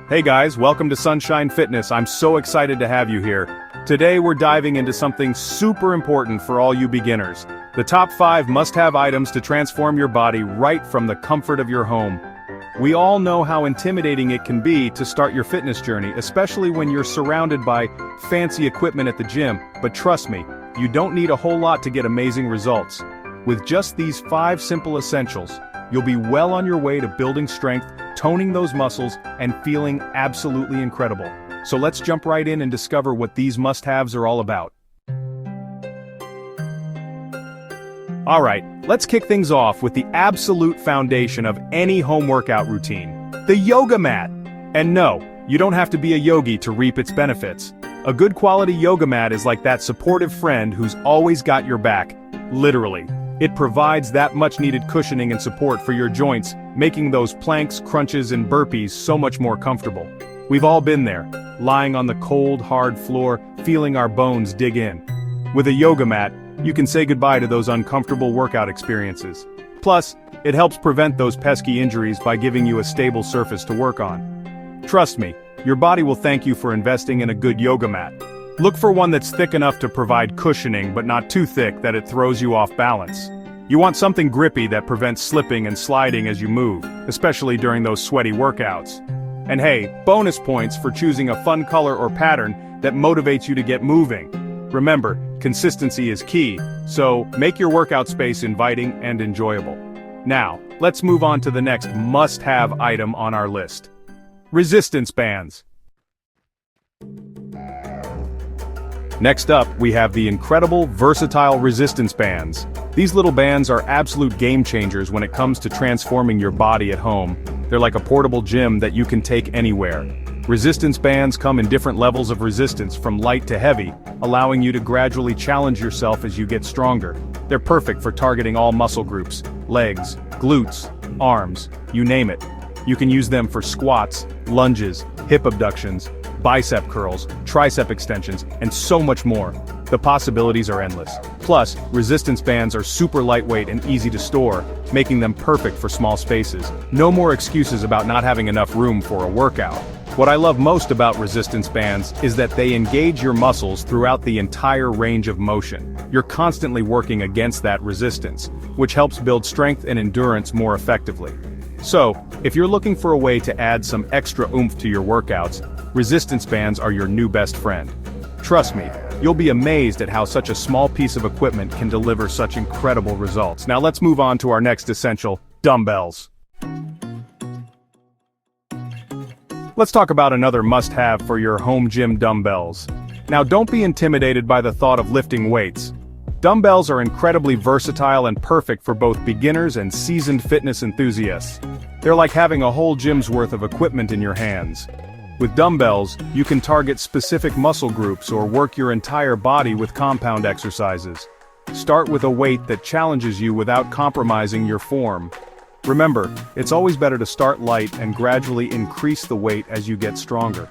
Hey guys, welcome to Sunshine Fitness. I'm so excited to have you here. Today we're diving into something super important for all you beginners. The top 5 must-have items to transform your body right from the comfort of your home. We all know how intimidating it can be to start your fitness journey, especially when you're surrounded by fancy equipment at the gym, but trust me, you don't need a whole lot to get amazing results. With just these 5 simple essentials, you'll be well on your way to building strength, toning those muscles, and feeling absolutely incredible. So let's jump right in and discover what these must-haves are all about. Alright, let's kick things off with the absolute foundation of any home workout routine, the yoga mat. And no, you don't have to be a yogi to reap its benefits. A good quality yoga mat is like that supportive friend who's always got your back, literally. It provides that much-needed cushioning and support for your joints, making those planks, crunches, and burpees so much more comfortable. We've all been there, lying on the cold, hard floor, feeling our bones dig in. With a yoga mat, you can say goodbye to those uncomfortable workout experiences. Plus, it helps prevent those pesky injuries by giving you a stable surface to work on. Trust me, your body will thank you for investing in a good yoga mat. Look for one that's thick enough to provide cushioning but not too thick that it throws you off balance. You want something grippy that prevents slipping and sliding as you move, especially during those sweaty workouts. And hey, bonus points for choosing a fun color or pattern that motivates you to get moving. Remember, consistency is key, so make your workout space inviting and enjoyable. Now, let's move on to the next must-have item on our list. Resistance bands. Next up, we have the incredible, versatile resistance bands. These little bands are absolute game changers when it comes to transforming your body at home. They're like a portable gym that you can take anywhere. Resistance bands come in different levels of resistance from light to heavy, allowing you to gradually challenge yourself as you get stronger. They're perfect for targeting all muscle groups, legs, glutes, arms, you name it. You can use them for squats, lunges, hip abductions, bicep curls, tricep extensions, and so much more. The possibilities are endless. Plus, resistance bands are super lightweight and easy to store, making them perfect for small spaces. No more excuses about not having enough room for a workout. What I love most about resistance bands is that they engage your muscles throughout the entire range of motion. You're constantly working against that resistance, which helps build strength and endurance more effectively. So, if you're looking for a way to add some extra oomph to your workouts, resistance bands are your new best friend. Trust me, you'll be amazed at how such a small piece of equipment can deliver such incredible results. Now let's move on to our next essential, dumbbells. Let's talk about another must-have for your home gym dumbbells. Now don't be intimidated by the thought of lifting weights. Dumbbells are incredibly versatile and perfect for both beginners and seasoned fitness enthusiasts. They're like having a whole gym's worth of equipment in your hands. With dumbbells, you can target specific muscle groups or work your entire body with compound exercises. Start with a weight that challenges you without compromising your form. Remember, it's always better to start light and gradually increase the weight as you get stronger.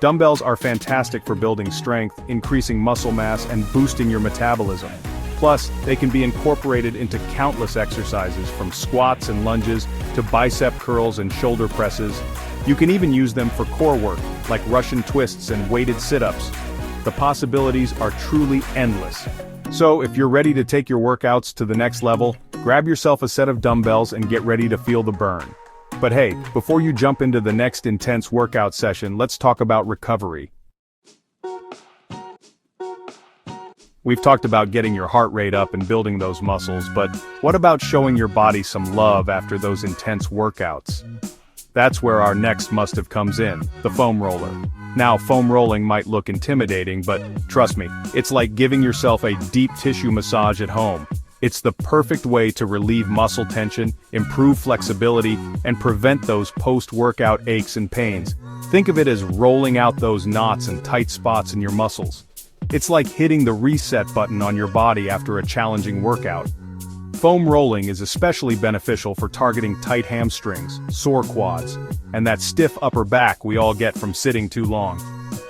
Dumbbells are fantastic for building strength, increasing muscle mass, and boosting your metabolism. Plus, they can be incorporated into countless exercises from squats and lunges to bicep curls and shoulder presses. You can even use them for core work, like Russian twists and weighted sit-ups. The possibilities are truly endless. So, if you're ready to take your workouts to the next level, grab yourself a set of dumbbells and get ready to feel the burn. But hey, before you jump into the next intense workout session, let's talk about recovery. We've talked about getting your heart rate up and building those muscles, but what about showing your body some love after those intense workouts? That's where our next must-have comes in, the foam roller. Now, foam rolling might look intimidating, but trust me, it's like giving yourself a deep tissue massage at home. It's the perfect way to relieve muscle tension, improve flexibility, and prevent those post-workout aches and pains. Think of it as rolling out those knots and tight spots in your muscles. It's like hitting the reset button on your body after a challenging workout. Foam rolling is especially beneficial for targeting tight hamstrings, sore quads, and that stiff upper back we all get from sitting too long.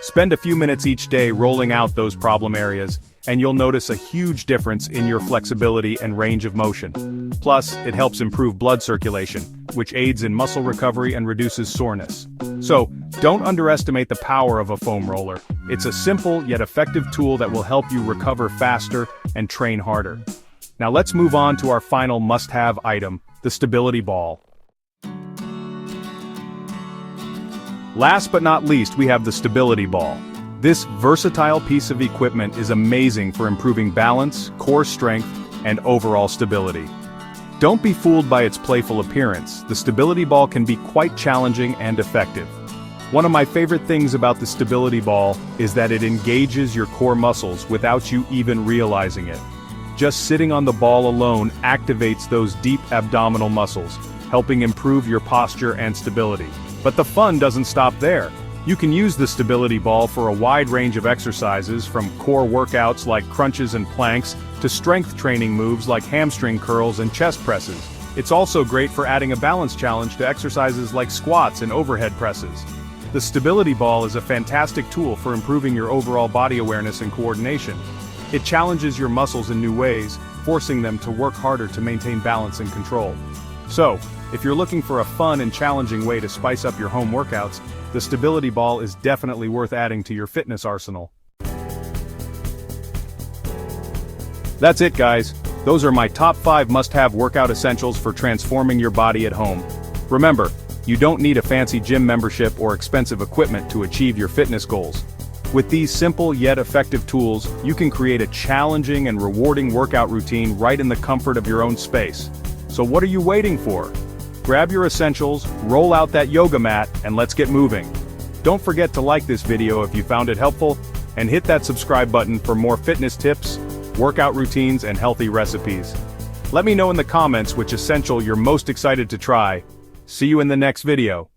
Spend a few minutes each day rolling out those problem areas, and you'll notice a huge difference in your flexibility and range of motion. Plus, it helps improve blood circulation, which aids in muscle recovery and reduces soreness. So, Don't underestimate the power of a foam roller. It's a simple yet effective tool that will help you recover faster and train harder. Now let's move on to our final must-have item, the stability ball. Last but not least, we have the stability ball. This versatile piece of equipment is amazing for improving balance, core strength, and overall stability. Don't be fooled by its playful appearance. The stability ball can be quite challenging and effective. One of my favorite things about the stability ball is that it engages your core muscles without you even realizing it. Just sitting on the ball alone activates those deep abdominal muscles, helping improve your posture and stability. But the fun doesn't stop there. You can use the stability ball for a wide range of exercises, from core workouts like crunches and planks, to strength training moves like hamstring curls and chest presses. It's also great for adding a balance challenge to exercises like squats and overhead presses. The stability ball is a fantastic tool for improving your overall body awareness and coordination. It challenges your muscles in new ways, forcing them to work harder to maintain balance and control. So, if you're looking for a fun and challenging way to spice up your home workouts, the stability ball is definitely worth adding to your fitness arsenal. That's it, guys. Those are my top 5 must-have workout essentials for transforming your body at home. Remember, you don't need a fancy gym membership or expensive equipment to achieve your fitness goals. With these simple yet effective tools, you can create a challenging and rewarding workout routine right in the comfort of your own space. So what are you waiting for? Grab your essentials, roll out that yoga mat, and let's get moving. Don't forget to like this video if you found it helpful, and hit that subscribe button for more fitness tips, workout routines, and healthy recipes. Let me know in the comments which essential you're most excited to try. See you in the next video.